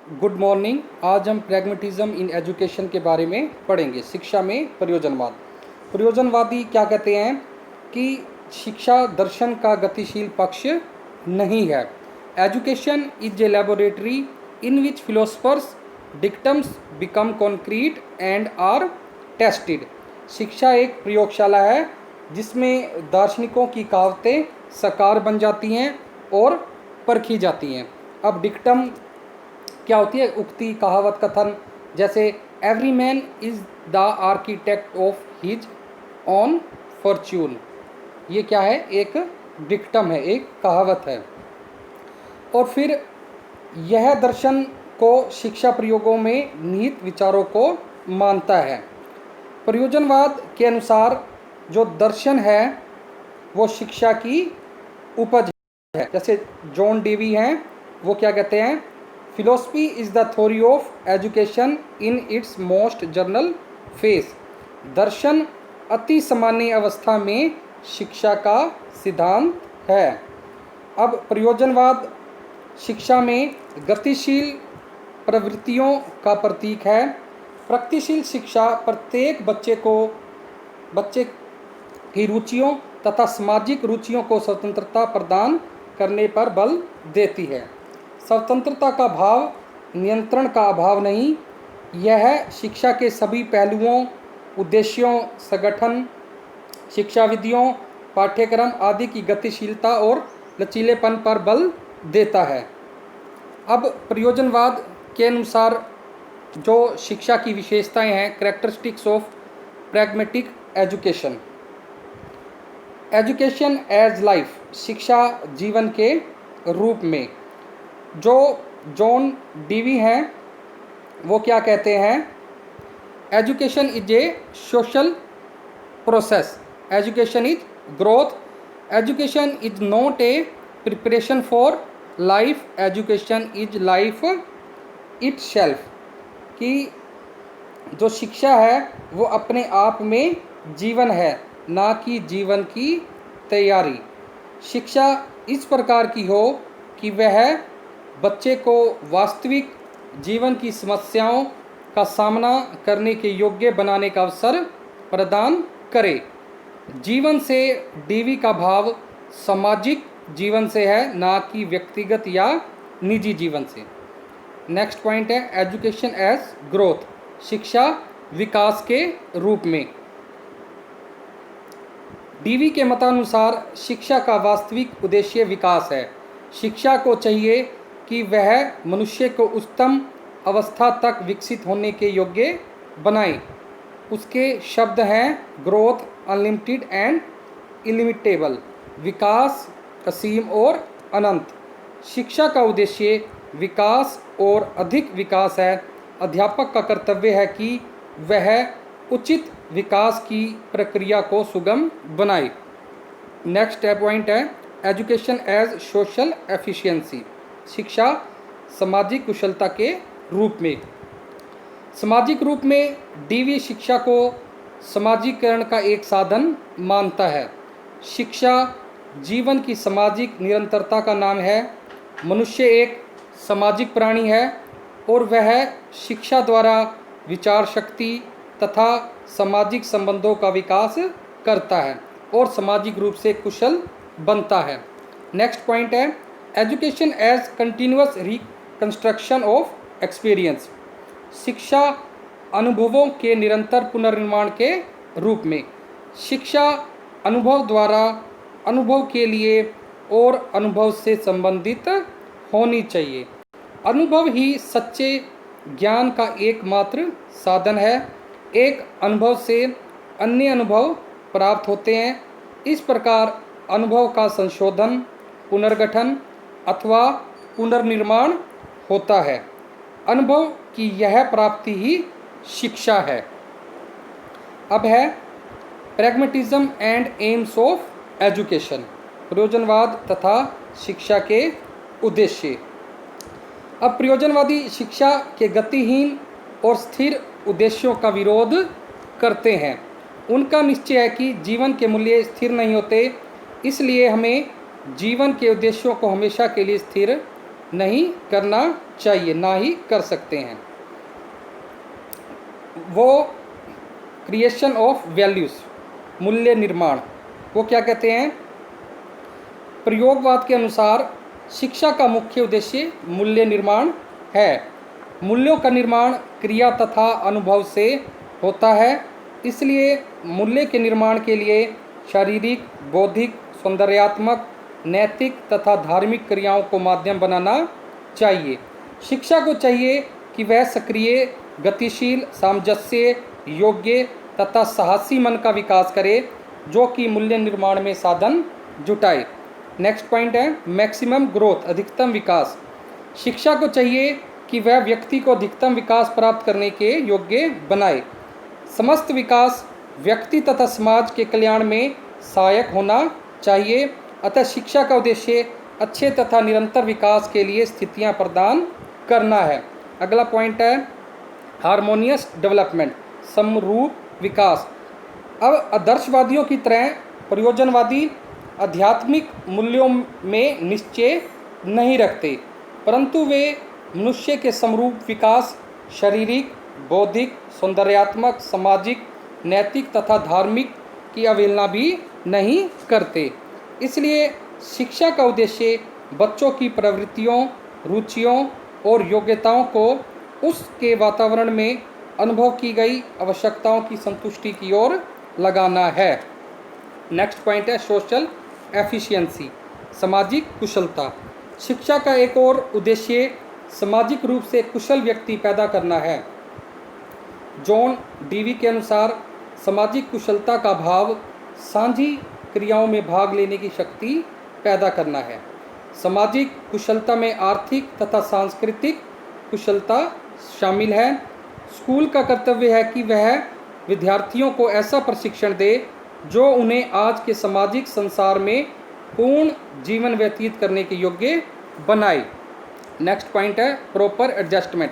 Good morning. आज हम pragmatism in education के बारे में पढ़ेंगे। शिक्षा में प्रयोजनवाद। प्रयोजनवादी क्या कहते हैं कि शिक्षा दर्शन का गतिशील पक्ष नहीं है। Education is a laboratory in which philosophers dictums become concrete and are tested. शिक्षा एक प्रयोगशाला है जिसमें दार्शनिकों की कहावतें साकार बन जाती हैं और परखी जाती हैं। अब डिक्टम क्या होती है? उक्ति, कहावत, कथन। जैसे every man is the architect of his on Fortune. ये क्या है? एक डिक्टम है, एक कहावत है। और फिर यह दर्शन को शिक्षा प्रयोगों में निहित विचारों को मानता है। प्रयोजनवाद के अनुसार जो दर्शन है वो शिक्षा की उपज है। जैसे जॉन डेवी हैं, वो क्या कहते हैं? Philosophy is the theory of education in its most general phase. दर्शन अति सामान्य अवस्था में शिक्षा का सिद्धांत है। अब प्रयोजनवाद शिक्षा में गतिशील प्रवृत्तियों का प्रतीक है। प्रगतिशील शिक्षा प्रत्येक बच्चे की रुचियों तथा सामाजिक रुचियों को स्वतंत्रता प्रदान करने पर बल देती है। स्वतंत्रता का भाव नियंत्रण का अभाव नहीं। यह शिक्षा के सभी पहलुओं, उद्देश्यों, संगठन, शिक्षा विधियों, पाठ्यक्रम आदि की गतिशीलता और लचीलेपन पर बल देता है। अब प्रयोजनवाद के अनुसार जो शिक्षा की विशेषताएं हैं, characteristics of pragmatic education. Education as life, शिक्षा जीवन के रूप में। जो जॉन डीवी हैं वो क्या कहते हैं? Education is A social process, education is growth, education is not a preparation for life, education is life itself. कि जो शिक्षा है वो अपने आप में जीवन है, ना कि जीवन की तैयारी। शिक्षा इस प्रकार की हो कि वह बच्चे को वास्तविक जीवन की समस्याओं का सामना करने के योग्य बनाने का अवसर प्रदान करे। जीवन से डीवी का भाव सामाजिक जीवन से है, ना कि व्यक्तिगत या निजी जीवन से। नेक्स्ट पॉइंट है एजुकेशन एज ग्रोथ, शिक्षा विकास के रूप में। डीवी के मतानुसार शिक्षा का वास्तविक उद्देश्य विकास है। शिक्षा को चाहिए कि वह मनुष्य को उच्चतम अवस्था तक विकसित होने के योग्य बनाए। उसके शब्द हैं ग्रोथ, अनलिमिटेड एंड इलिमिटेबल, विकास असीम और अनंत। शिक्षा का उद्देश्य विकास और अधिक विकास है। अध्यापक का कर्तव्य है कि वह उचित विकास की प्रक्रिया को सुगम बनाए। नेक्स्ट पॉइंट है एजुकेशन एज सोशल एफिशिएंसी, शिक्षा सामाजिक कुशलता के रूप में। सामाजिक रूप में डीवी शिक्षा को समाजीकरण का एक साधन मानता है। शिक्षा जीवन की सामाजिक निरंतरता का नाम है। मनुष्य एक सामाजिक प्राणी है और वह शिक्षा द्वारा विचार शक्ति तथा सामाजिक संबंधों का विकास करता है और सामाजिक रूप से कुशल बनता है। नेक्स्ट पॉइंट है education as continuous reconstruction of experience, शिक्षा अनुभवों के निरंतर पुनर्निर्माण के रूप में। शिक्षा अनुभव द्वारा अनुभव के लिए और अनुभव से संबंधित होनी चाहिए। अनुभव ही सच्चे ज्ञान का एकमात्र साधन है। एक अनुभव से अन्य अनुभव प्राप्त होते हैं। इस प्रकार अनुभव का संशोधन, पुनर्गठन अथवा पुनर्निर्माण होता है। अनुभव की यह प्राप्ति ही शिक्षा है। अब है pragmatism and aims of education, प्रयोजनवाद तथा शिक्षा के उद्देश्य। अब प्रयोजनवादी शिक्षा के गतिहीन और स्थिर उद्देश्यों का विरोध करते हैं। उनका निश्चय है कि जीवन के मूल्य स्थिर नहीं होते, इसलिए हमें जीवन के उद्देश्यों को हमेशा के लिए स्थिर नहीं करना चाहिए, ना ही कर सकते हैं। वो क्रिएशन ऑफ वैल्यूज़, मूल्य निर्माण, वो क्या कहते हैं? प्रयोगवाद के अनुसार शिक्षा का मुख्य उद्देश्य मूल्य निर्माण है। मूल्यों का निर्माण क्रिया तथा अनुभव से होता है, इसलिए मूल्य के निर्माण के लिए शारीरिक, बौद्धिक, सौंदर्यात्मक, नैतिक तथा धार्मिक क्रियाओं को माध्यम बनाना चाहिए। शिक्षा को चाहिए कि वह सक्रिय, गतिशील, सामंजस्य, योग्य तथा साहसी मन का विकास करे, जो कि मूल्य निर्माण में साधन जुटाए। नेक्स्ट पॉइंट है मैक्सिमम ग्रोथ, अधिकतम विकास। शिक्षा को चाहिए कि वह व्यक्ति को अधिकतम विकास प्राप्त करने के योग्य बनाए। समस्त विकास व्यक्ति तथा समाज के कल्याण में सहायक होना चाहिए। अतः शिक्षा का उद्देश्य अच्छे तथा निरंतर विकास के लिए स्थितियां प्रदान करना है। अगला पॉइंट है हार्मोनियस डेवलपमेंट, समरूप विकास। अब आदर्शवादियों की तरह प्रयोजनवादी आध्यात्मिक मूल्यों में निश्चय नहीं रखते, परंतु वे मनुष्य के समरूप विकास, शारीरिक, बौद्धिक, सौंदर्यात्मक, सामाजिक, नैतिक तथा धार्मिक की अवहेलना भी नहीं करते। इसलिए शिक्षा का उद्देश्य बच्चों की प्रवृत्तियों, रुचियों और योग्यताओं को उसके वातावरण में अनुभव की गई आवश्यकताओं की संतुष्टि की ओर लगाना है। नेक्स्ट पॉइंट है सोशल एफिशिएंसी, सामाजिक कुशलता। शिक्षा का एक और उद्देश्य सामाजिक रूप से कुशल व्यक्ति पैदा करना है। जॉन डीवी के अनुसार सामाजिक कुशलता का भाव साझी क्रियाओं में भाग लेने की शक्ति पैदा करना है। सामाजिक कुशलता में आर्थिक तथा सांस्कृतिक कुशलता शामिल है। स्कूल का कर्तव्य है कि वह विद्यार्थियों को ऐसा प्रशिक्षण दे जो उन्हें आज के सामाजिक संसार में पूर्ण जीवन व्यतीत करने के योग्य बनाए। नेक्स्ट पॉइंट है प्रॉपर एडजस्टमेंट,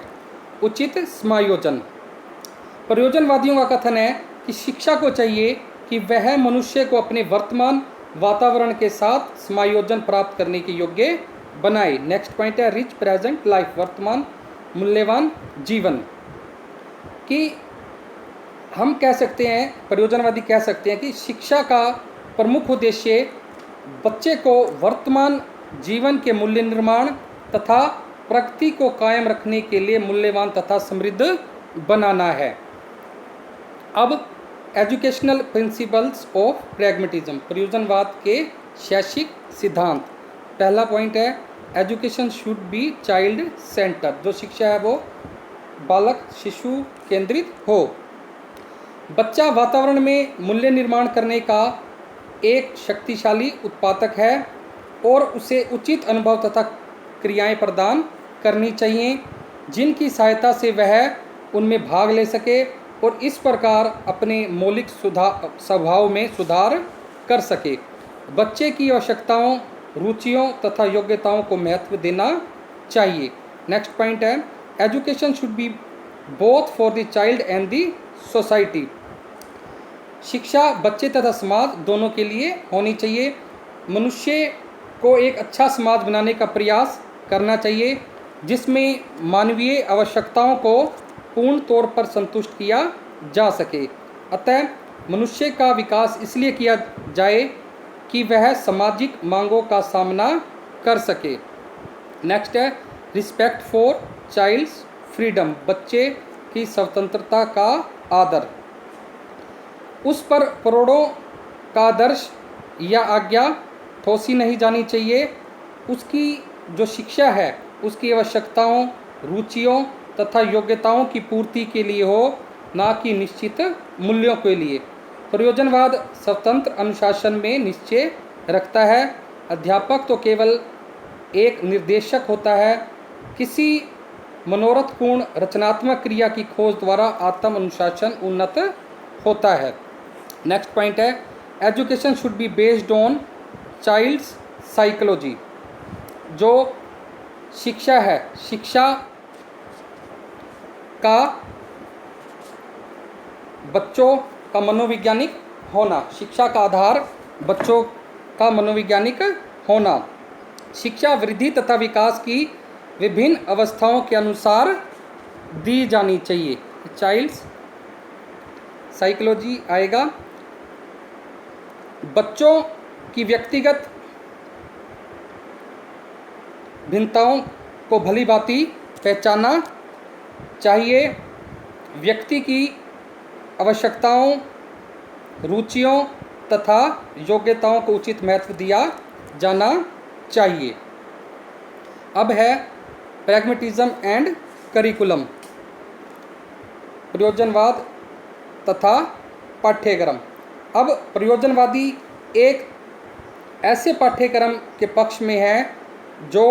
उचित समायोजन। प्रयोजनवादियों का कथन है कि शिक्षा को चाहिए कि वह मनुष्य को अपने वर्तमान वातावरण के साथ समायोजन प्राप्त करने के योग्य बनाए। नेक्स्ट पॉइंट है रिच प्रेजेंट लाइफ, वर्तमान मूल्यवान जीवन। कि हम कह सकते हैं, प्रयोजनवादी कह सकते हैं कि शिक्षा का प्रमुख उद्देश्य बच्चे को वर्तमान जीवन के मूल्य निर्माण तथा प्रगति को कायम रखने के लिए मूल्यवान तथा समृद्ध बनाना है। अब एजुकेशनल प्रिंसिपल्स ऑफ प्रैग्मेटिज्म, प्रयोजनवाद के शैक्षिक सिद्धांत। पहला पॉइंट है education should B child centre, जो शिक्षा है वो बालक शिशु केंद्रित हो। बच्चा वातावरण में मूल्य निर्माण करने का एक शक्तिशाली उत्पादक है और उसे उचित अनुभव तथा क्रियाएं प्रदान करनी चाहिए जिनकी सहायता से वह उनमें भाग ले सके और इस प्रकार अपने मौलिक स्वभाव में सुधार कर सके। बच्चे की आवश्यकताओं, रुचियों तथा योग्यताओं को महत्व देना चाहिए। नेक्स्ट पॉइंट है education should B both for the child and the society. शिक्षा बच्चे तथा समाज दोनों के लिए होनी चाहिए। मनुष्य को एक अच्छा समाज बनाने का प्रयास करना चाहिए जिसमें मानवीय आवश्यकताओं को पूर्ण तौर पर संतुष्ट किया जा सके। अतः मनुष्य का विकास इसलिए किया जाए कि वह सामाजिक मांगों का सामना कर सके। नेक्स्ट है रिस्पेक्ट फॉर चाइल्ड्स फ्रीडम, बच्चे की स्वतंत्रता का आदर। उस पर करोड़ों का आदर्श या आज्ञा थोसी नहीं जानी चाहिए। उसकी जो शिक्षा है उसकी आवश्यकताओं, रुचियों तथा योग्यताओं की पूर्ति के लिए हो, ना कि निश्चित मूल्यों के लिए। प्रयोजनवाद स्वतंत्र अनुशासन में निश्चय रखता है। अध्यापक तो केवल एक निर्देशक होता है। किसी मनोरथपूर्ण रचनात्मक क्रिया की खोज द्वारा आत्म अनुशासन उन्नत होता है। नेक्स्ट पॉइंट है education should be based on child's psychology. जो शिक्षा है, शिक्षा का बच्चों का मनोवैज्ञानिक होना, शिक्षा का आधार बच्चों का मनोवैज्ञानिक होना। शिक्षा वृद्धि तथा विकास की विभिन्न अवस्थाओं के अनुसार दी जानी चाहिए। चाइल्ड्स साइकोलॉजी आएगा। बच्चों की व्यक्तिगत भिन्नताओं को भली भांति पहचानना चाहिए। व्यक्ति की आवश्यकताओं, रुचियों तथा योग्यताओं को उचित महत्व दिया जाना चाहिए। अब है प्रैग्मेटिज्म एंड करिकुलम, प्रयोजनवाद तथा पाठ्यक्रम। अब प्रयोजनवादी एक ऐसे पाठ्यक्रम के पक्ष में है जो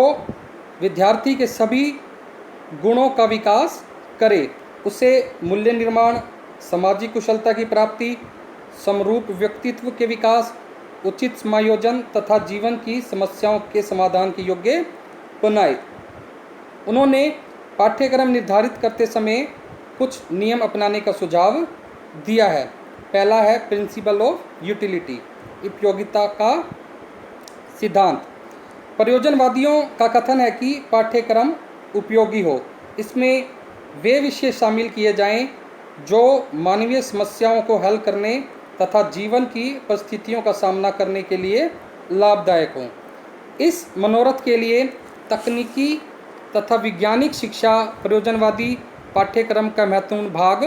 विद्यार्थी के सभी गुणों का विकास करे, उसे मूल्य निर्माण, सामाजिक कुशलता की प्राप्ति, समरूप व्यक्तित्व के विकास, उचित समायोजन तथा जीवन की समस्याओं के समाधान के योग्य बनाए। उन्होंने पाठ्यक्रम निर्धारित करते समय कुछ नियम अपनाने का सुझाव दिया है। पहला है प्रिंसिपल ऑफ यूटिलिटी, उपयोगिता का सिद्धांत। प्रयोजनवादियों का कथन है कि पाठ्यक्रम उपयोगी हो, इसमें वे विषय शामिल किए जाएं जो मानवीय समस्याओं को हल करने तथा जीवन की परिस्थितियों का सामना करने के लिए लाभदायक हों। इस मनोरथ के लिए तकनीकी तथा वैज्ञानिक शिक्षा प्रयोजनवादी पाठ्यक्रम का महत्वपूर्ण भाग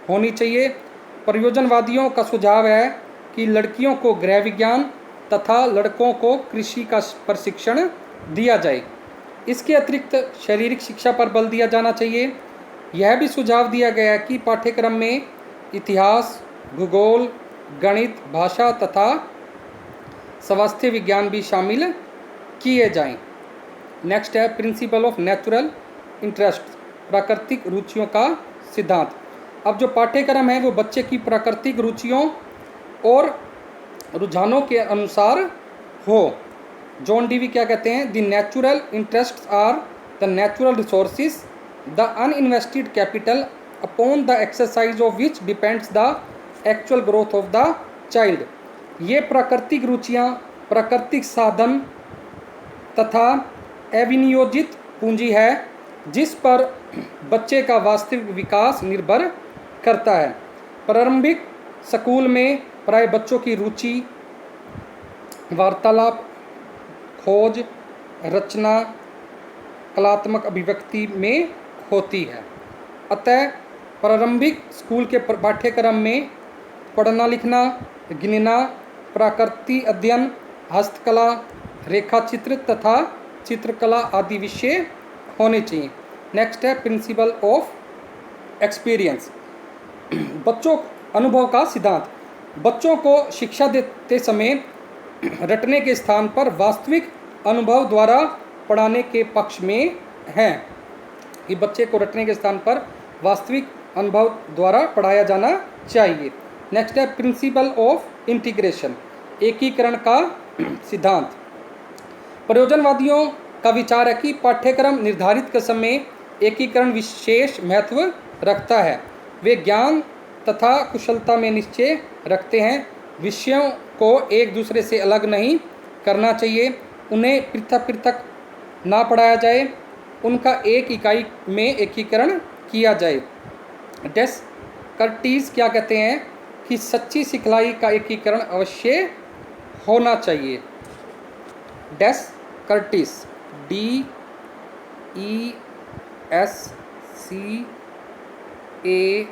होनी चाहिए। प्रयोजनवादियों का सुझाव है कि लड़कियों को गृह विज्ञान तथा लड़कों को कृषि का प्रशिक्षण दिया जाए। इसके अतिरिक्त शारीरिक शिक्षा पर बल दिया जाना चाहिए। यह भी सुझाव दिया गया है कि पाठ्यक्रम में इतिहास, भूगोल, गणित, भाषा तथा स्वास्थ्य विज्ञान भी शामिल किए जाएं। नेक्स्ट है प्रिंसिपल ऑफ नेचुरल इंटरेस्ट, प्राकृतिक रुचियों का सिद्धांत। अब जो पाठ्यक्रम है वो बच्चे की प्राकृतिक रुचियों और रुझानों के अनुसार हो। जॉन डीवी क्या कहते हैं? The natural interests are the natural resources, the uninvested capital upon the exercise of which depends the actual growth of the child. ये प्राकृतिक रुचियाँ प्राकृतिक साधन तथा अविनियोजित पूंजी है जिस पर बच्चे का वास्तविक विकास निर्भर करता है। प्रारंभिक स्कूल में प्राय बच्चों की रुचि वार्तालाप, खोज, रचना, कलात्मक अभिव्यक्ति में होती है। अतः प्रारंभिक स्कूल के पाठ्यक्रम में पढ़ना लिखना, गिनना, प्राकृतिक अध्ययन, हस्तकला, रेखाचित्र तथा चित्रकला आदि विषय होने चाहिए। नेक्स्ट है प्रिंसिपल ऑफ एक्सपीरियंस, बच्चों अनुभव का सिद्धांत। बच्चों को शिक्षा देते समय रटने के स्थान पर वास्तविक अनुभव द्वारा पढ़ाने के पक्ष में हैं कि बच्चे को रटने के स्थान पर वास्तविक अनुभव द्वारा पढ़ाया जाना चाहिए। नेक्स्ट है प्रिंसिपल ऑफ इंटीग्रेशन, एकीकरण का सिद्धांत। प्रयोजनवादियों का विचार है कि पाठ्यक्रम निर्धारित के समय एकीकरण विशेष महत्व रखता है। वे ज्ञान तथा कुशलता में निश्चय रखते हैं। विषयों को एक दूसरे से अलग नहीं करना चाहिए, उन्हें पृथक पृथक ना पढ़ाया जाए, उनका एक इकाई में एकीकरण किया जाए। डेस्कर्टिस क्या कहते हैं कि सच्ची सिखलाई का एकीकरण अवश्य होना चाहिए। डेस्कर्टिस DESCARTES,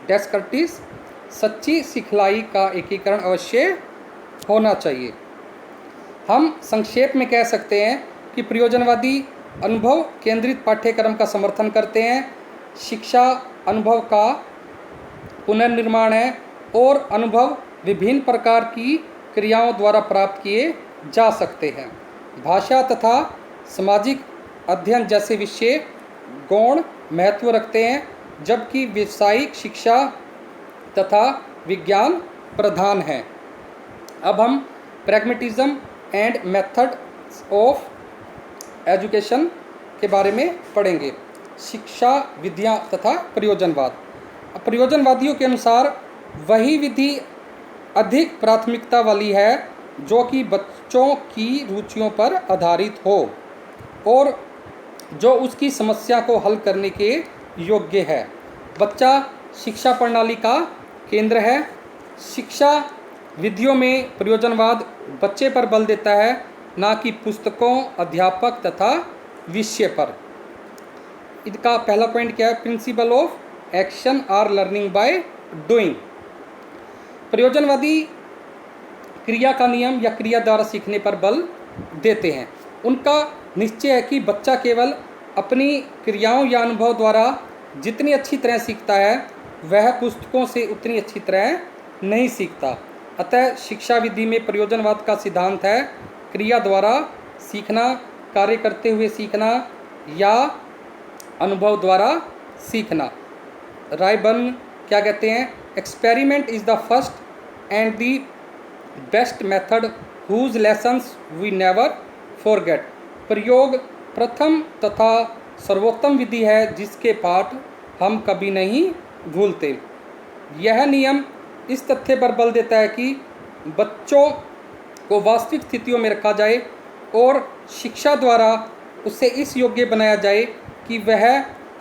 डेस्कर्टिस सच्ची सिखलाई का एकीकरण अवश्य होना चाहिए। हम संक्षेप में कह सकते हैं कि प्रयोजनवादी अनुभव केंद्रित पाठ्यक्रम का समर्थन करते हैं। शिक्षा अनुभव का पुनर्निर्माण है और अनुभव विभिन्न प्रकार की क्रियाओं द्वारा प्राप्त किए जा सकते हैं। भाषा तथा सामाजिक अध्ययन जैसे विषय गौण महत्व रखते हैं, जबकि व्यावसायिक शिक्षा तथा विज्ञान प्रधान है। अब हम pragmatism and methods of education के बारे में पढ़ेंगे। शिक्षा विधियाँ तथा प्रयोजनवाद। प्रयोजनवादियों के अनुसार वही विधि अधिक प्राथमिकता वाली है जो कि बच्चों की रुचियों पर आधारित हो और जो उसकी समस्या को हल करने के योग्य है। बच्चा शिक्षा प्रणाली का केंद्र है। शिक्षा विधियों में प्रयोजनवाद बच्चे पर बल देता है, ना कि पुस्तकों, अध्यापक तथा विषय पर। इसका पहला पॉइंट क्या है? Principle of action or learning by doing. प्रयोजनवादी क्रिया का नियम या क्रिया द्वारा सीखने पर बल देते हैं। उनका निश्चय है कि बच्चा केवल अपनी क्रियाओं या अनुभव द्वारा जितनी अच्छी तरह सीखता है, वह पुस्तकों से उतनी अच्छी तरह नहीं सीखता। अतः शिक्षा विधि में प्रयोजनवाद का सिद्धांत है क्रिया द्वारा सीखना, कार्य करते हुए सीखना या अनुभव द्वारा सीखना। रायबर्न क्या कहते हैं? Experiment is the first and the best method whose lessons we never forget. प्रयोग प्रथम तथा सर्वोत्तम विधि है जिसके पाठ हम कभी नहीं भूलते। यह नियम इस तथ्य पर बल देता है कि बच्चों को वास्तविक स्थितियों में रखा जाए और शिक्षा द्वारा उसे इस योग्य बनाया जाए कि वह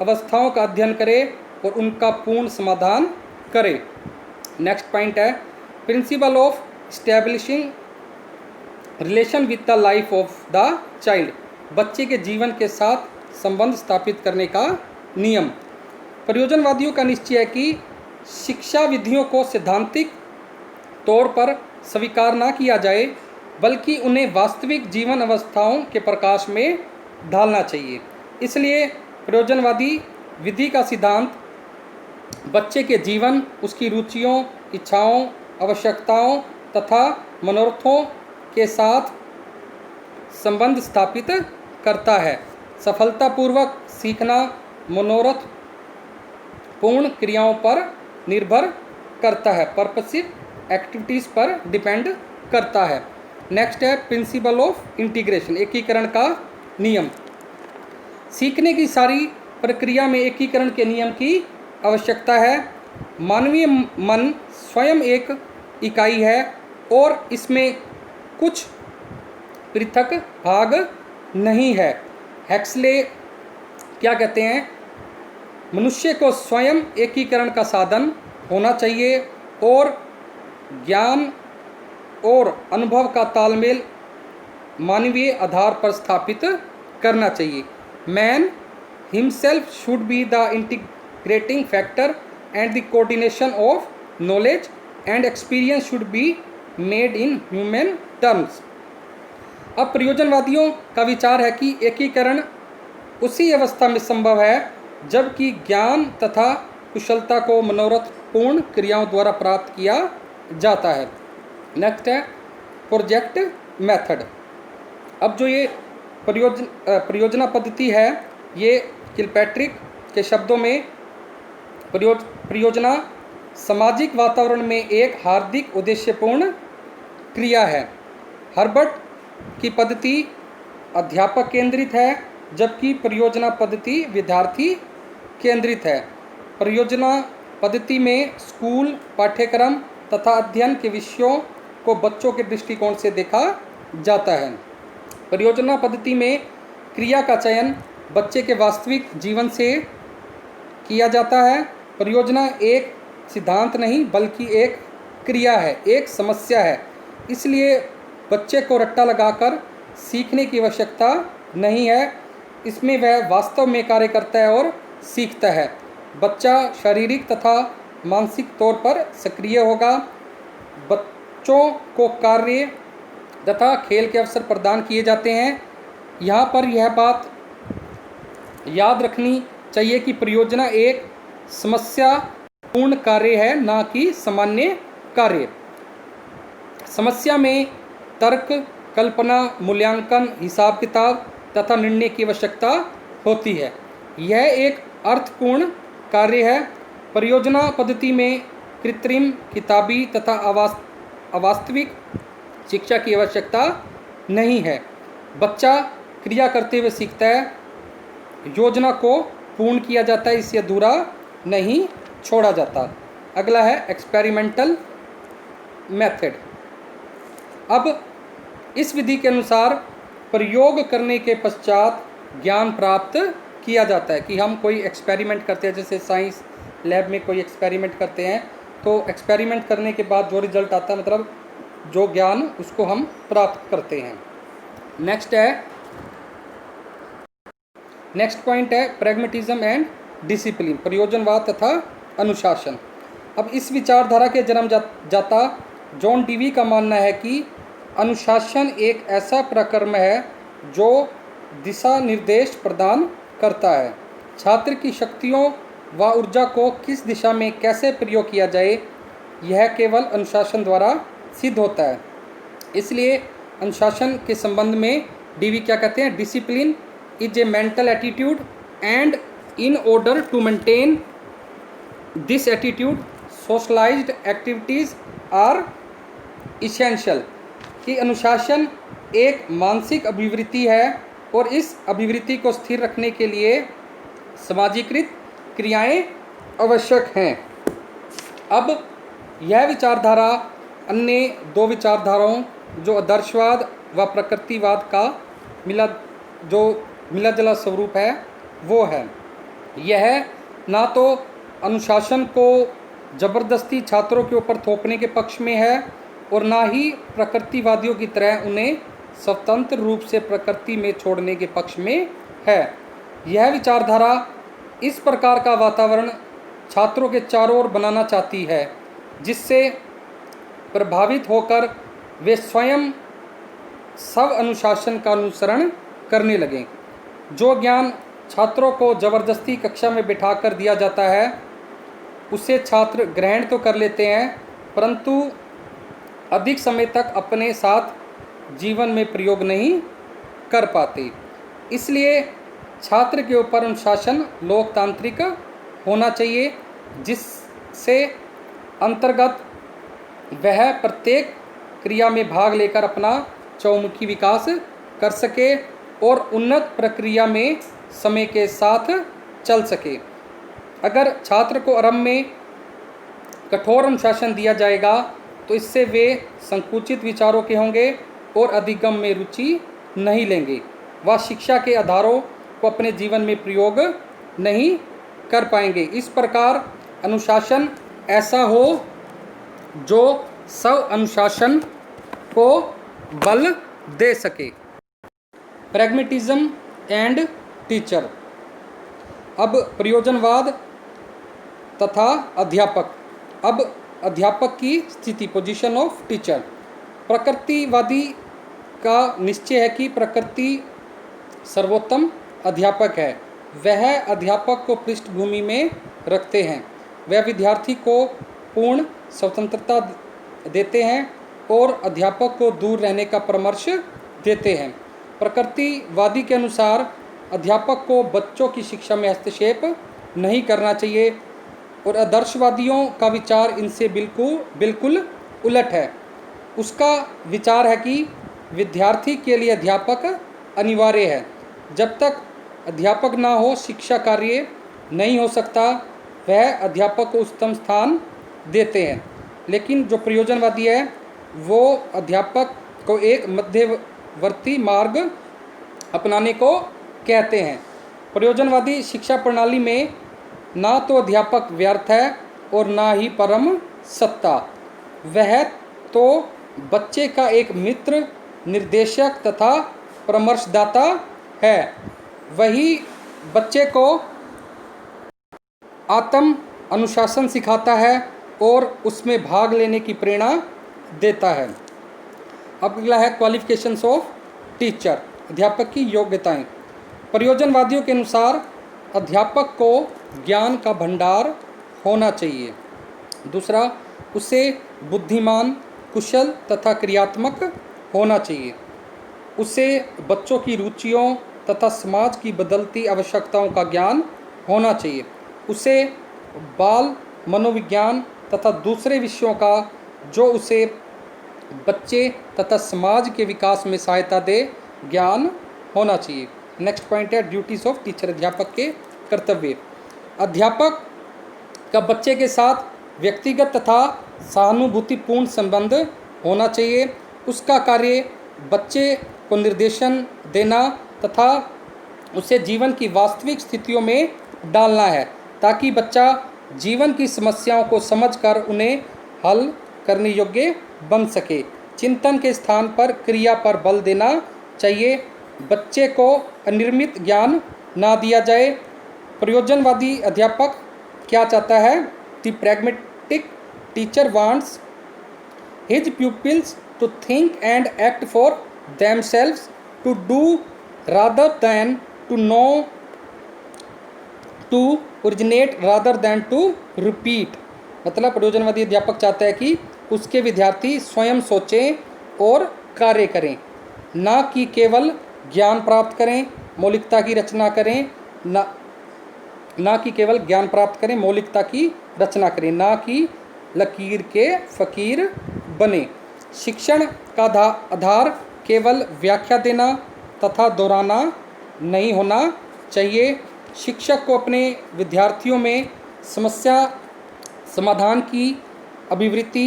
अवस्थाओं का अध्ययन करे और उनका पूर्ण समाधान करे। नेक्स्ट पॉइंट है principle of establishing relation with the life of the child. बच्चे के जीवन के साथ संबंध स्थापित करने का नियम। प्रयोजनवादियों का निश्चय है कि शिक्षा विधियों को सैद्धांतिक तौर पर स्वीकार न किया जाए, बल्कि उन्हें वास्तविक जीवन अवस्थाओं के प्रकाश में ढालना चाहिए। इसलिए प्रयोजनवादी विधि का सिद्धांत बच्चे के जीवन, उसकी रुचियों, इच्छाओं, आवश्यकताओं तथा मनोरथों के साथ संबंध स्थापित करता है। सफलतापूर्वक सीखना मनोरथ पूर्ण क्रियाओं पर निर्भर करता है, पर्पसिव एक्टिविटीज़ पर डिपेंड करता है। नेक्स्ट है प्रिंसिपल ऑफ इंटीग्रेशन, एकीकरण का नियम। सीखने की सारी प्रक्रिया में एकीकरण के नियम की आवश्यकता है। मानवीय मन स्वयं एक इकाई है और इसमें कुछ पृथक भाग नहीं है। हेक्सले क्या कहते हैं? मनुष्य को स्वयं एकीकरण का साधन होना चाहिए और ज्ञान और अनुभव का तालमेल मानवीय आधार पर स्थापित करना चाहिए। Man himself should be the integrating factor and the coordination of knowledge and experience should be made in human terms. अब प्रयोजनवादियों का विचार है कि एकीकरण उसी अवस्था में संभव है जबकि ज्ञान तथा कुशलता को मनोरथ पूर्ण क्रियाओं द्वारा प्राप्त किया जाता है। नेक्स्ट है प्रोजेक्ट मेथड। अब जो ये परियोजना पद्धति है, ये किलपैट्रिक के शब्दों में परियोजना सामाजिक वातावरण में एक हार्दिक उद्देश्यपूर्ण क्रिया है। हर्बर्ट की पद्धति अध्यापक केंद्रित है, जबकि परियोजना पद्धति विद्यार्थी केंद्रित है। परियोजना पद्धति में स्कूल पाठ्यक्रम तथा अध्ययन के विषयों को बच्चों के दृष्टिकोण से देखा जाता है। परियोजना पद्धति में क्रिया का चयन बच्चे के वास्तविक जीवन से किया जाता है। परियोजना एक सिद्धांत नहीं बल्कि एक क्रिया है, एक समस्या है। इसलिए बच्चे को रट्टा लगाकर सीखने की आवश्यकता नहीं है, इसमें वह वास्तव में कार्य करता है और सीखता है। बच्चा शारीरिक तथा मानसिक तौर पर सक्रिय होगा। बच्चों को कार्य तथा खेल के अवसर प्रदान किए जाते हैं। यहाँ पर यह बात याद रखनी चाहिए कि परियोजना एक समस्या पूर्ण कार्य है, ना कि सामान्य कार्य। समस्या में तर्क, कल्पना, मूल्यांकन, हिसाब किताब तथा निर्णय की आवश्यकता होती है। यह एक अर्थपूर्ण कार्य है। परियोजना पद्धति में कृत्रिम, किताबी तथा अवास्तविक शिक्षा की आवश्यकता नहीं है। बच्चा क्रिया करते हुए सीखता है। योजना को पूर्ण किया जाता है, इसे अधूरा नहीं छोड़ा जाता। अगला है एक्सपेरिमेंटल मेथड। अब इस विधि के अनुसार प्रयोग करने के पश्चात ज्ञान प्राप्त किया जाता है। कि हम कोई एक्सपेरिमेंट करते हैं, जैसे साइंस लैब में कोई एक्सपेरिमेंट करते हैं, तो एक्सपेरिमेंट करने के बाद जो रिजल्ट आता है, मतलब जो ज्ञान, उसको हम प्राप्त करते हैं। नेक्स्ट पॉइंट है प्रैग्मेटिज्म एंड डिसिप्लिन, प्रयोजनवाद तथा अनुशासन। अब इस विचारधारा के जन्मदाता जॉन डीवी का मानना है कि अनुशासन एक ऐसा प्रक्रम है जो दिशा निर्देश प्रदान करता है। छात्र की शक्तियों व ऊर्जा को किस दिशा में कैसे प्रयोग किया जाए, यह केवल अनुशासन द्वारा सिद्ध होता है। इसलिए अनुशासन के संबंध में डीवी क्या कहते हैं, discipline is a mental attitude and in order to maintain this attitude socialised activities are essential. कि अनुशासन एक मानसिक अभिवृत्ति है और इस अभिवृत्ति को स्थिर रखने के लिए समाजीकृत क्रियाएं आवश्यक हैं। अब यह विचारधारा अन्य दो विचारधाराओं, जो आदर्शवाद व प्रकृतिवाद का मिला जुला स्वरूप है, वो है। यह ना तो अनुशासन को जबरदस्ती छात्रों के ऊपर थोपने के पक्ष में है और ना ही प्रकृतिवादियों की तरह उन्हें स्वतंत्र रूप से प्रकृति में छोड़ने के पक्ष में है। यह विचारधारा इस प्रकार का वातावरण छात्रों के चारों ओर बनाना चाहती है जिससे प्रभावित होकर वे स्वयं सब अनुशासन का अनुसरण करने लगें। जो ज्ञान छात्रों को जबरदस्ती कक्षा में बिठाकर दिया जाता है उसे छात्र ग्रहण तो कर लेते हैं, परंतु अधिक समय तक अपने साथ जीवन में प्रयोग नहीं कर पाते। इसलिए छात्र के ऊपर अनुशासन लोकतांत्रिक होना चाहिए, जिससे अंतर्गत वह प्रत्येक क्रिया में भाग लेकर अपना चौमुखी विकास कर सके और उन्नत प्रक्रिया में समय के साथ चल सके। अगर छात्र को आरंभ में कठोर अनुशासन दिया जाएगा तो इससे वे संकुचित विचारों के होंगे और अधिगम में रुचि नहीं लेंगे। वह शिक्षा के आधारों को अपने जीवन में प्रयोग नहीं कर पाएंगे। इस प्रकार अनुशासन ऐसा हो जो स्व अनुशासन को बल दे सके। Pragmatism and teacher. अब प्रयोजनवाद तथा अध्यापक। अब अध्यापक की स्थिति, पोजीशन ऑफ टीचर। प्रकृतिवादी का निश्चय है कि प्रकृति सर्वोत्तम अध्यापक है। वह अध्यापक को पृष्ठभूमि में रखते हैं, वह विद्यार्थी को पूर्ण स्वतंत्रता देते हैं और अध्यापक को दूर रहने का परामर्श देते हैं। प्रकृतिवादी के अनुसार अध्यापक को बच्चों की शिक्षा में हस्तक्षेप नहीं करना चाहिए और आदर्शवादियों का विचार इनसे बिल्कुल उलट है। उसका विचार है कि विद्यार्थी के लिए अध्यापक अनिवार्य है। जब तक अध्यापक ना हो शिक्षा कार्य नहीं हो सकता। वह अध्यापक को उच्चतम स्थान देते हैं। लेकिन जो प्रयोजनवादी है वो अध्यापक को एक मध्यवर्ती मार्ग अपनाने को कहते हैं। प्रयोजनवादी शिक्षा प्रणाली में ना तो अध्यापक व्यर्थ है और ना ही परम सत्ता। वह तो बच्चे का एक मित्र, निर्देशक तथा परामर्शदाता है। वही बच्चे को आत्म अनुशासन सिखाता है और उसमें भाग लेने की प्रेरणा देता है। अब अगला है क्वालिफिकेशंस ऑफ टीचर, अध्यापक की योग्यताएं। प्रयोजनवादियों के अनुसार अध्यापक को ज्ञान का भंडार होना चाहिए। दूसरा, उसे बुद्धिमान, कुशल तथा क्रियात्मक होना चाहिए। उसे बच्चों की रुचियों तथा समाज की बदलती आवश्यकताओं का ज्ञान होना चाहिए। उसे बाल मनोविज्ञान तथा दूसरे विषयों का जो उसे बच्चे तथा समाज के विकास में सहायता दे ज्ञान होना चाहिए। नेक्स्ट पॉइंट है ड्यूटीज ऑफ टीचर, अध्यापक के कर्तव्य। अध्यापक का बच्चे के साथ व्यक्तिगत तथा सहानुभूतिपूर्ण संबंध होना चाहिए। उसका कार्य बच्चे को निर्देशन देना तथा उसे जीवन की वास्तविक स्थितियों में डालना है, ताकि बच्चा जीवन की समस्याओं को समझकर उन्हें हल करने योग्य बन सके। चिंतन के स्थान पर क्रिया पर बल देना चाहिए। बच्चे को अनिर्मित ज्ञान ना दिया जाए। प्रयोजनवादी अध्यापक क्या चाहता है? The pragmatic teacher wants his pupils to think and act for themselves, to do rather than to know, to originate rather than to repeat। मतलब प्रयोजनवादी अध्यापक चाहता है कि उसके विद्यार्थी स्वयं सोचें और कार्य करें, ना कि केवल ज्ञान प्राप्त करें, मौलिकता की रचना करें, ना कि केवल ज्ञान प्राप्त करें, मौलिकता की रचना करें, ना कि लकीर के फ़कीर बने। शिक्षण का आधार केवल व्याख्या देना तथा दोहराना नहीं होना चाहिए। शिक्षक को अपने विद्यार्थियों में समस्या समाधान की अभिवृत्ति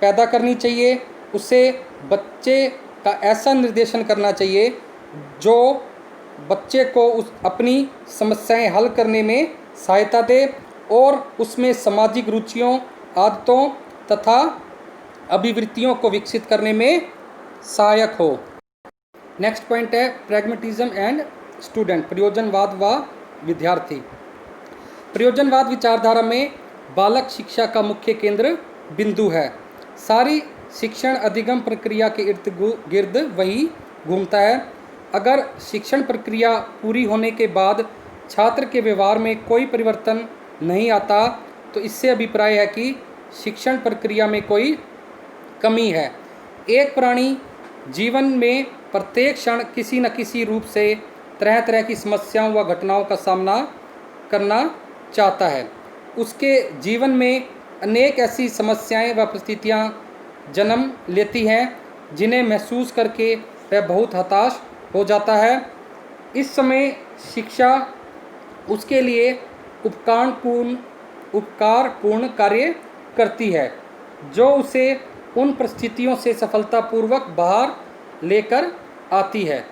पैदा करनी चाहिए। उसे बच्चे का ऐसा निर्देशन करना चाहिए जो बच्चे को अपनी समस्याएं हल करने में सहायता दे और उसमें सामाजिक रुचियों, आदतों तथा अभिवृत्तियों को विकसित करने में सहायक हो। नेक्स्ट पॉइंट है प्रैग्मेटिज्म एंड स्टूडेंट, प्रयोजनवाद व विद्यार्थी। प्रयोजनवाद विचारधारा में बालक शिक्षा का मुख्य केंद्र बिंदु है। सारी शिक्षण अधिगम प्रक्रिया के इर्द गिर्द वही घूमता है। अगर शिक्षण प्रक्रिया पूरी होने के बाद छात्र के व्यवहार में कोई परिवर्तन नहीं आता, तो इससे अभिप्राय है कि शिक्षण प्रक्रिया में कोई कमी है। एक प्राणी जीवन में प्रत्येक क्षण किसी न किसी रूप से तरह तरह की समस्याओं व घटनाओं का सामना करना चाहता है। उसके जीवन में अनेक ऐसी समस्याएं व परिस्थितियां जन्म लेती हैं जिन्हें महसूस करके वह बहुत हताश हो जाता है। इस समय शिक्षा उसके लिए उपकारपूर्ण कार्य करती है, जो उसे उन परिस्थितियों से सफलतापूर्वक बाहर लेकर आती है।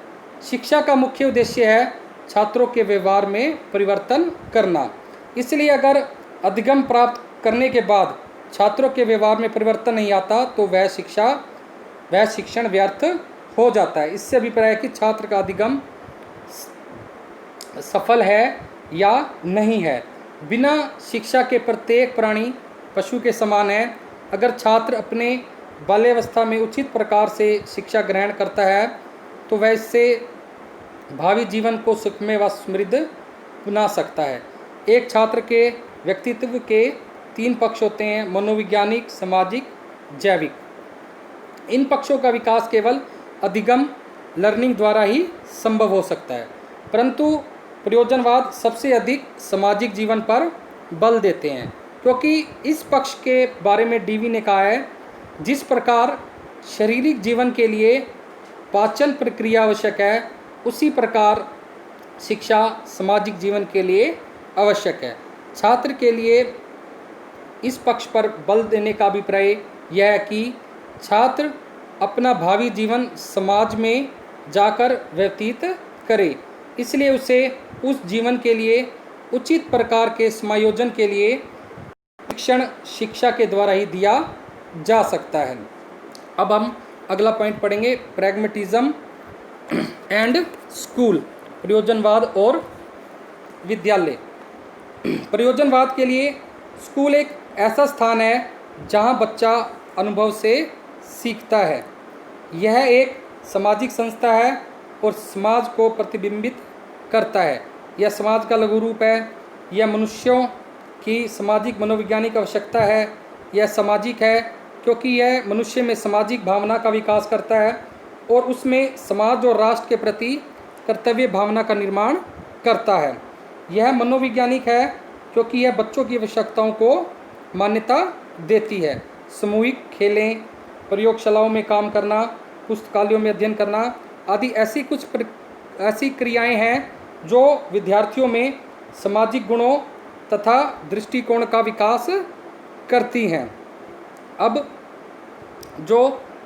शिक्षा का मुख्य उद्देश्य है छात्रों के व्यवहार में परिवर्तन करना। इसलिए अगर अधिगम प्राप्त करने के बाद छात्रों के व्यवहार में परिवर्तन नहीं आता, तो वह शिक्षण व्यर्थ हो जाता है। इससे अभिप्राय है कि छात्र का अधिगम सफल है या नहीं है। बिना शिक्षा के प्रत्येक प्राणी पशु के समान है। अगर छात्र अपने बाल्यावस्था में उचित प्रकार से शिक्षा ग्रहण करता है, तो वह इससे भावी जीवन को सुखमय व समृद्ध बना सकता है। एक छात्र के व्यक्तित्व के 3 पक्ष होते हैं: मनोवैज्ञानिक, सामाजिक, जैविक। इन पक्षों का विकास केवल अधिगम लर्निंग द्वारा ही संभव हो सकता है, परंतु प्रयोजनवाद सबसे अधिक सामाजिक जीवन पर बल देते हैं, क्योंकि इस पक्ष के बारे में डीवी ने कहा है, जिस प्रकार शारीरिक जीवन के लिए पाचन प्रक्रिया आवश्यक है, उसी प्रकार शिक्षा सामाजिक जीवन के लिए आवश्यक है। छात्र के लिए इस पक्ष पर बल देने का अभिप्राय यह है कि छात्र अपना भावी जीवन समाज में जाकर व्यतीत करे, इसलिए उसे उस जीवन के लिए उचित प्रकार के समायोजन के लिए शिक्षण शिक्षा के द्वारा ही दिया जा सकता है। अब हम अगला पॉइंट पढ़ेंगे, प्रैग्मेटिज्म एंड स्कूल, प्रयोजनवाद और विद्यालय। प्रयोजनवाद के लिए स्कूल एक ऐसा स्थान है जहां बच्चा अनुभव से सीखता है। यह एक सामाजिक संस्था है और समाज को प्रतिबिंबित करता है। यह समाज का लघु रूप है। यह मनुष्यों की सामाजिक मनोवैज्ञानिक आवश्यकता है। यह सामाजिक है क्योंकि यह मनुष्य में सामाजिक भावना का विकास करता है और उसमें समाज और राष्ट्र के प्रति कर्तव्य भावना का निर्माण करता है। यह मनोवैज्ञानिक है क्योंकि यह बच्चों की आवश्यकताओं को मान्यता देती है। सामूहिक खेलें, प्रयोगशालाओं में काम करना, पुस्तकालयों में अध्ययन करना आदि ऐसी क्रियाएं हैं जो विद्यार्थियों में सामाजिक गुणों तथा दृष्टिकोण का विकास करती हैं। अब जो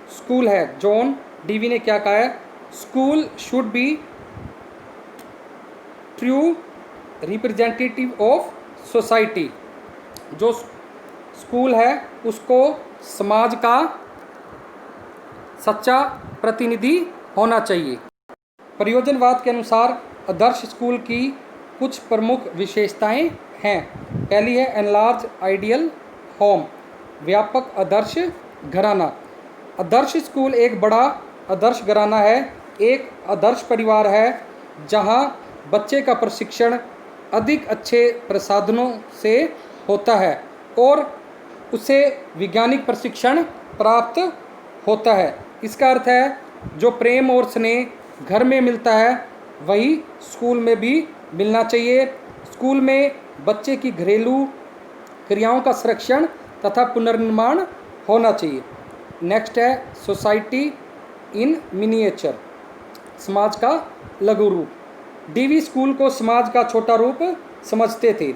स्कूल है, जॉन डीवी ने क्या कहा है, school should be true representative of society. जो स्कूल है उसको समाज का सच्चा प्रतिनिधि होना चाहिए। प्रयोजनवाद के अनुसार आदर्श स्कूल की कुछ प्रमुख विशेषताएं हैं। पहली है एनलार्ज आइडियल होम, व्यापक आदर्श घराना। आदर्श स्कूल एक बड़ा आदर्श घराना है, एक आदर्श परिवार है जहां बच्चे का प्रशिक्षण अधिक अच्छे प्रसाधनों से होता है और उसे वैज्ञानिक प्रशिक्षण प्राप्त होता है। इसका अर्थ है जो प्रेम और स्नेह घर में मिलता है वही स्कूल में भी मिलना चाहिए। स्कूल में बच्चे की घरेलू क्रियाओं का संरक्षण तथा पुनर्निर्माण होना चाहिए। नेक्स्ट है सोसाइटी इन मिनिएचर, समाज का लघु रूप। डीवी स्कूल को समाज का छोटा रूप समझते थे।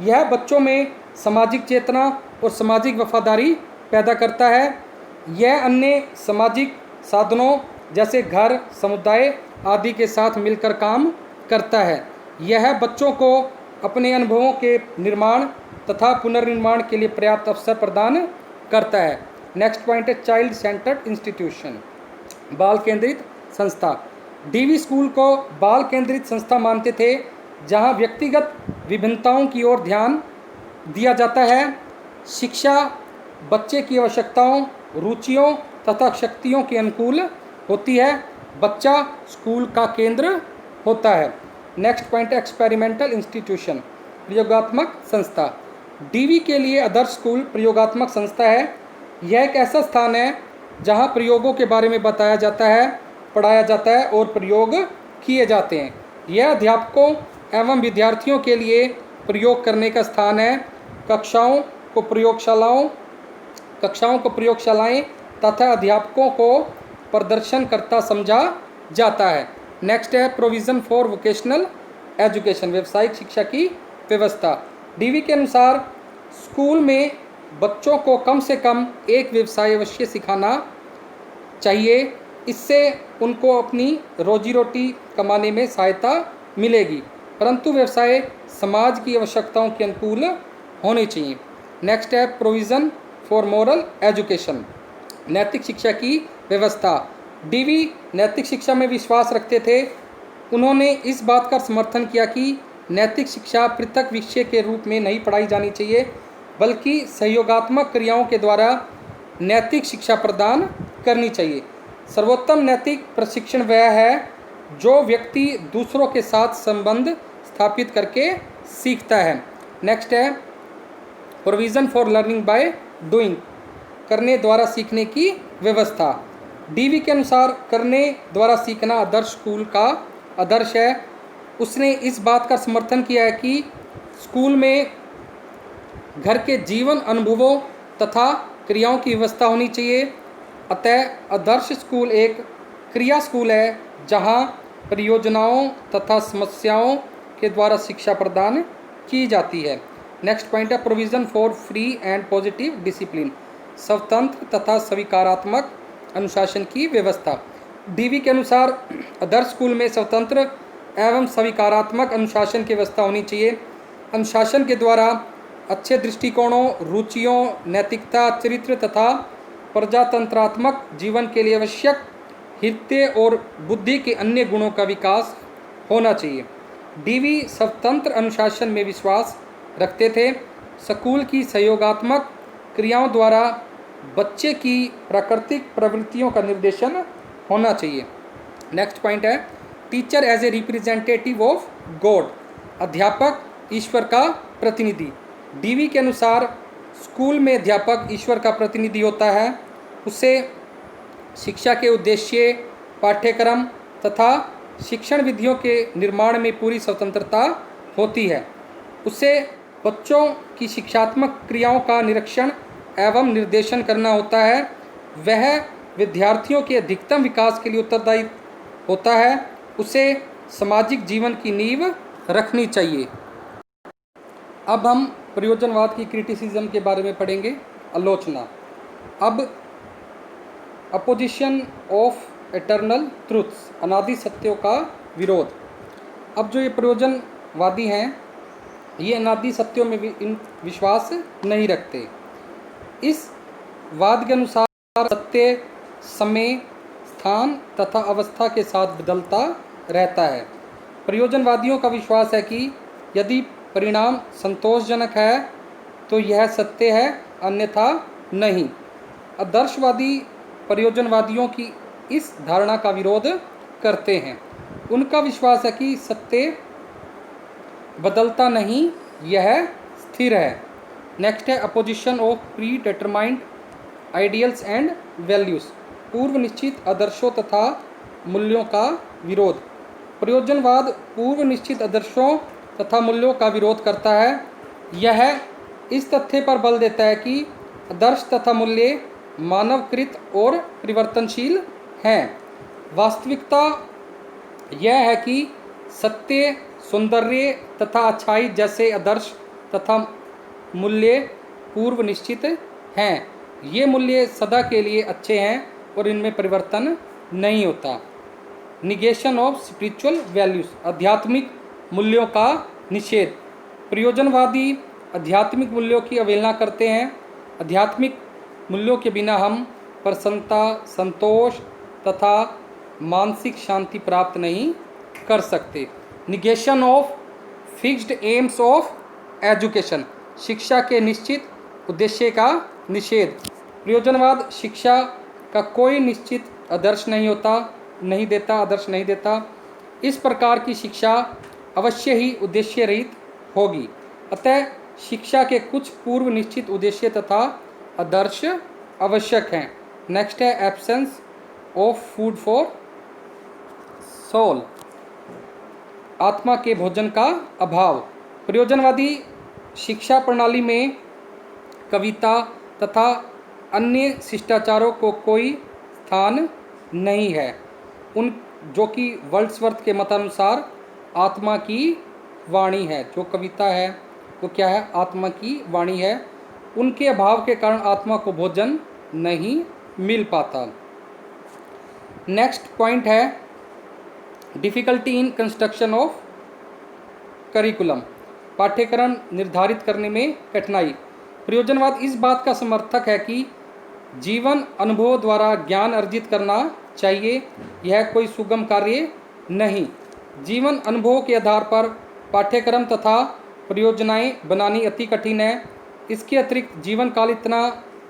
यह बच्चों में सामाजिक चेतना और सामाजिक वफादारी पैदा करता है। यह अन्य सामाजिक साधनों जैसे घर, समुदाय आदि के साथ मिलकर काम करता है। यह बच्चों को अपने अनुभवों के निर्माण तथा पुनर्निर्माण के लिए पर्याप्त अवसर प्रदान करता है। नेक्स्ट पॉइंट है चाइल्ड सेंटर्ड इंस्टीट्यूशन, बाल केंद्रित संस्था। डीवी स्कूल को बाल केंद्रित संस्था मानते थे जहां व्यक्तिगत विभिन्नताओं की ओर ध्यान दिया जाता है। शिक्षा बच्चे की आवश्यकताओं, रुचियों तथा शक्तियों के अनुकूल होती है। बच्चा स्कूल का केंद्र होता है। नेक्स्ट पॉइंट है एक्सपेरिमेंटल इंस्टीट्यूशन, प्रयोगात्मक संस्था। डीवी के लिए आदर्श स्कूल प्रयोगात्मक संस्था है। यह एक ऐसा स्थान है जहां प्रयोगों के बारे में बताया जाता है, पढ़ाया जाता है और प्रयोग किए जाते हैं। यह अध्यापकों एवं विद्यार्थियों के लिए प्रयोग करने का स्थान है। कक्षाओं को प्रयोगशालाएं तथा अध्यापकों को प्रदर्शनकर्ता समझा जाता है। नेक्स्ट है प्रोविज़न फॉर वोकेशनल एजुकेशन, व्यावसायिक शिक्षा की व्यवस्था। डीवी के अनुसार स्कूल में बच्चों को कम से कम एक व्यवसाय अवश्य सिखाना चाहिए। इससे उनको अपनी रोजी रोटी कमाने में सहायता मिलेगी, परंतु व्यवसाय समाज की आवश्यकताओं के अनुकूल होने चाहिए। नेक्स्ट है प्रोविज़न फॉर मॉरल एजुकेशन, नैतिक शिक्षा की व्यवस्था। डीवी नैतिक शिक्षा में विश्वास रखते थे। उन्होंने इस बात का समर्थन किया कि नैतिक शिक्षा पृथक विषय के रूप में नहीं पढ़ाई जानी चाहिए, बल्कि सहयोगात्मक क्रियाओं के द्वारा नैतिक शिक्षा प्रदान करनी चाहिए। सर्वोत्तम नैतिक प्रशिक्षण वह है जो व्यक्ति दूसरों के साथ संबंध स्थापित करके सीखता है। नेक्स्ट है provision for learning by doing, करने द्वारा सीखने की व्यवस्था। डीवी के अनुसार करने द्वारा सीखना आदर्श स्कूल का आदर्श है। उसने इस बात का समर्थन किया है कि स्कूल में घर के जीवन अनुभवों तथा क्रियाओं की व्यवस्था होनी चाहिए। अतः आदर्श स्कूल एक क्रिया स्कूल है जहां परियोजनाओं तथा समस्याओं के द्वारा शिक्षा प्रदान की जाती है। नेक्स्ट पॉइंट है provision for free and positive discipline, स्वतंत्र तथा स्वीकारात्मक अनुशासन की व्यवस्था। डीवी के अनुसार आदर्श स्कूल में स्वतंत्र एवं स्वीकारात्मक अनुशासन की व्यवस्था होनी चाहिए। अनुशासन के द्वारा अच्छे दृष्टिकोणों, रुचियों, नैतिकता, चरित्र तथा प्रजातंत्रात्मक जीवन के लिए आवश्यक हृदय और बुद्धि के अन्य गुणों का विकास होना चाहिए। डीवी स्वतंत्र अनुशासन में विश्वास रखते थे। स्कूल की सहयोगात्मक क्रियाओं द्वारा बच्चे की प्राकृतिक प्रवृत्तियों का निर्देशन होना चाहिए। नेक्स्ट पॉइंट है teacher as a representative of God, अध्यापक ईश्वर का प्रतिनिधि। डीवी के अनुसार स्कूल में अध्यापक ईश्वर का प्रतिनिधि होता है। उसे शिक्षा के उद्देश्य, पाठ्यक्रम तथा शिक्षण विधियों के निर्माण में पूरी स्वतंत्रता होती है। उसे बच्चों की शिक्षात्मक क्रियाओं का निरीक्षण एवं निर्देशन करना होता है। वह विद्यार्थियों के अधिकतम विकास के लिए उत्तरदायी होता है। उसे सामाजिक जीवन की नींव रखनी चाहिए। अब हम प्रयोजनवाद की क्रिटिसिज्म के बारे में पढ़ेंगे, आलोचना। अब अपोजिशन ऑफ एटर्नल ट्रूथ्स, अनादि सत्यों का विरोध। अब जो ये प्रयोजनवादी हैं ये अनादि सत्यों में विश्वास नहीं रखते। इस वाद के अनुसार सत्य समय, स्थान तथा अवस्था के साथ बदलता रहता है। प्रयोजनवादियों का विश्वास है कि यदि परिणाम संतोषजनक है तो यह सत्य है, अन्यथा नहीं। आदर्शवादी प्रयोजनवादियों की इस धारणा का विरोध करते हैं। उनका विश्वास है कि सत्य बदलता नहीं, यह स्थिर है। नेक्स्ट है opposition of pre determined ideals and values, पूर्व निश्चित आदर्शों तथा मूल्यों का विरोध। प्रयोजनवाद पूर्व निश्चित आदर्शों तथा मूल्यों का विरोध करता है। यह इस तथ्य पर बल देता है कि आदर्श तथा मूल्य मानवकृत और परिवर्तनशील हैं। वास्तविकता यह है कि सत्य, सौंदर्य तथा अच्छाई जैसे आदर्श तथा मूल्य पूर्व निश्चित हैं। ये मूल्य सदा के लिए अच्छे हैं और इनमें परिवर्तन नहीं होता। निगेशन ऑफ स्पिरिचुअल वैल्यूज़, आध्यात्मिक मूल्यों का निषेध। प्रयोजनवादी आध्यात्मिक मूल्यों की अवहेलना करते हैं। आध्यात्मिक मूल्यों के बिना हम प्रसन्नता, संतोष तथा मानसिक शांति प्राप्त नहीं कर सकते। Negation of fixed AIIMS of education, शिक्षा के निश्चित उद्देश्य का निषेध। प्रयोजनवाद शिक्षा का कोई निश्चित आदर्श नहीं देता। इस प्रकार की शिक्षा अवश्य ही उद्देश्य रहित होगी। अतः शिक्षा के कुछ पूर्व निश्चित उद्देश्य तथा आदर्श आवश्यक हैं। नेक्स्ट है absence of food for soul, आत्मा के भोजन का अभाव। प्रयोजनवादी शिक्षा प्रणाली में कविता तथा अन्य शिष्टाचारों को कोई स्थान नहीं है। उन जो कि वर्ड्सवर्थ के मतानुसार आत्मा की वाणी है। जो कविता है वो क्या है? आत्मा की वाणी है। उनके अभाव के कारण आत्मा को भोजन नहीं मिल पाता। नेक्स्ट पॉइंट है difficulty in construction of curriculum, पाठ्यक्रम निर्धारित करने में कठिनाई। प्रयोजनवाद इस बात का समर्थक है कि जीवन अनुभव द्वारा ज्ञान अर्जित करना चाहिए। यह कोई सुगम कार्य नहीं। जीवन अनुभव के आधार पर पाठ्यक्रम तथा परियोजनाएं बनानी अति कठिन है। इसके अतिरिक्त जीवन काल इतना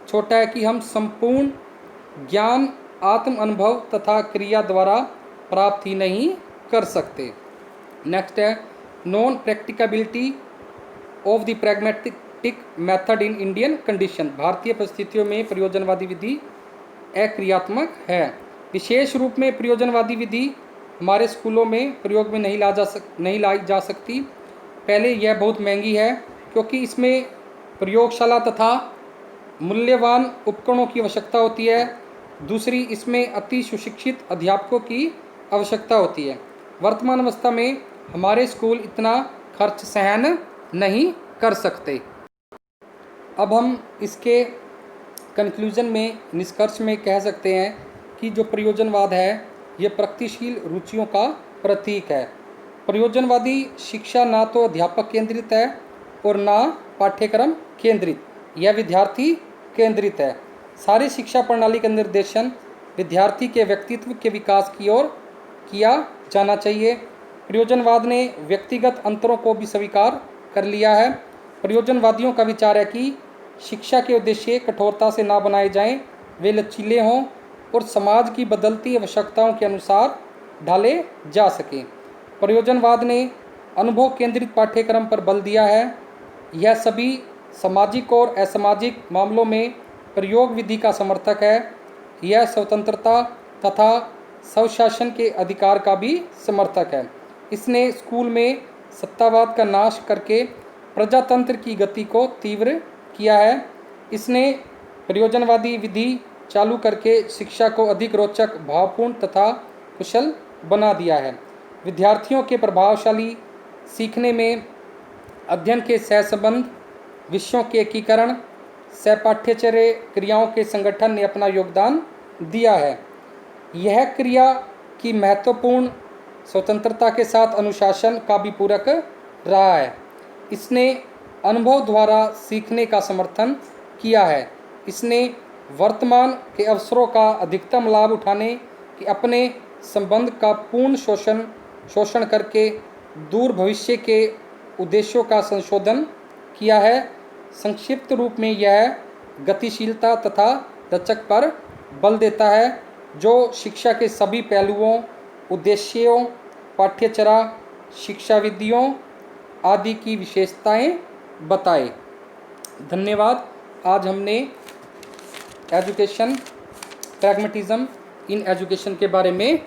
छोटा है कि हम संपूर्ण ज्ञान आत्म अनुभव तथा क्रिया द्वारा प्राप्त ही नहीं कर सकते। नेक्स्ट है non practicability of the pragmatic method in Indian condition, भारतीय परिस्थितियों में प्रयोजनवादी विधि अक्रियात्मक है। विशेष रूप में प्रयोजनवादी विधि हमारे स्कूलों में प्रयोग में नहीं लाई जा सकती। पहले यह बहुत महंगी है क्योंकि इसमें प्रयोगशाला तथा मूल्यवान उपकरणों की आवश्यकता होती है। दूसरी, इसमें अति सुशिक्षित अध्यापकों की आवश्यकता होती है। वर्तमान अवस्था में हमारे स्कूल इतना खर्च सहन नहीं कर सकते। अब हम इसके कंक्लूजन में, निष्कर्ष में कह सकते हैं कि जो प्रयोजनवाद है ये प्रगतिशील रुचियों का प्रतीक है। प्रयोजनवादी शिक्षा ना तो अध्यापक केंद्रित है और ना पाठ्यक्रम केंद्रित, यह विद्यार्थी केंद्रित है। सारी शिक्षा प्रणाली का निर्देशन विद्यार्थी के व्यक्तित्व के विकास की ओर किया जाना चाहिए। प्रयोजनवाद ने व्यक्तिगत अंतरों को भी स्वीकार कर लिया है। प्रयोजनवादियों का विचार है कि शिक्षा के उद्देश्य कठोरता से ना बनाए जाएं, वे लचीले हों और समाज की बदलती आवश्यकताओं के अनुसार ढाले जा सकें। प्रयोजनवाद ने अनुभव केंद्रित पाठ्यक्रम पर बल दिया है। यह सभी सामाजिक और असामाजिक मामलों में प्रयोग विधि का समर्थक है। यह स्वतंत्रता तथा स्वशासन के अधिकार का भी समर्थक है। इसने स्कूल में सत्तावाद का नाश करके प्रजातंत्र की गति को तीव्र किया है। इसने प्रयोजनवादी विधि चालू करके शिक्षा को अधिक रोचक, भावपूर्ण तथा कुशल बना दिया है। विद्यार्थियों के प्रभावशाली सीखने में अध्ययन के सहसंबंध, विषयों के एकीकरण, सहपाठ्यचर्य क्रियाओं के संगठन ने अपना योगदान दिया है। यह क्रिया की महत्वपूर्ण स्वतंत्रता के साथ अनुशासन का भी पूरक रहा है। इसने अनुभव द्वारा सीखने का समर्थन किया है। इसने वर्तमान के अवसरों का अधिकतम लाभ उठाने कि अपने संबंध का पूर्ण शोषण करके दूर भविष्य के उद्देश्यों का संशोधन किया है। संक्षिप्त रूप में यह गतिशीलता तथा लचक पर बल देता है, जो शिक्षा के सभी पहलुओं, उद्देश्यों, पाठ्यचर्या, शिक्षा विधियों आदि की विशेषताएं बताए। धन्यवाद। आज हमने एजुकेशन, प्रैग्मेटिज्म इन एजुकेशन के बारे में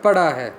पढ़ा है।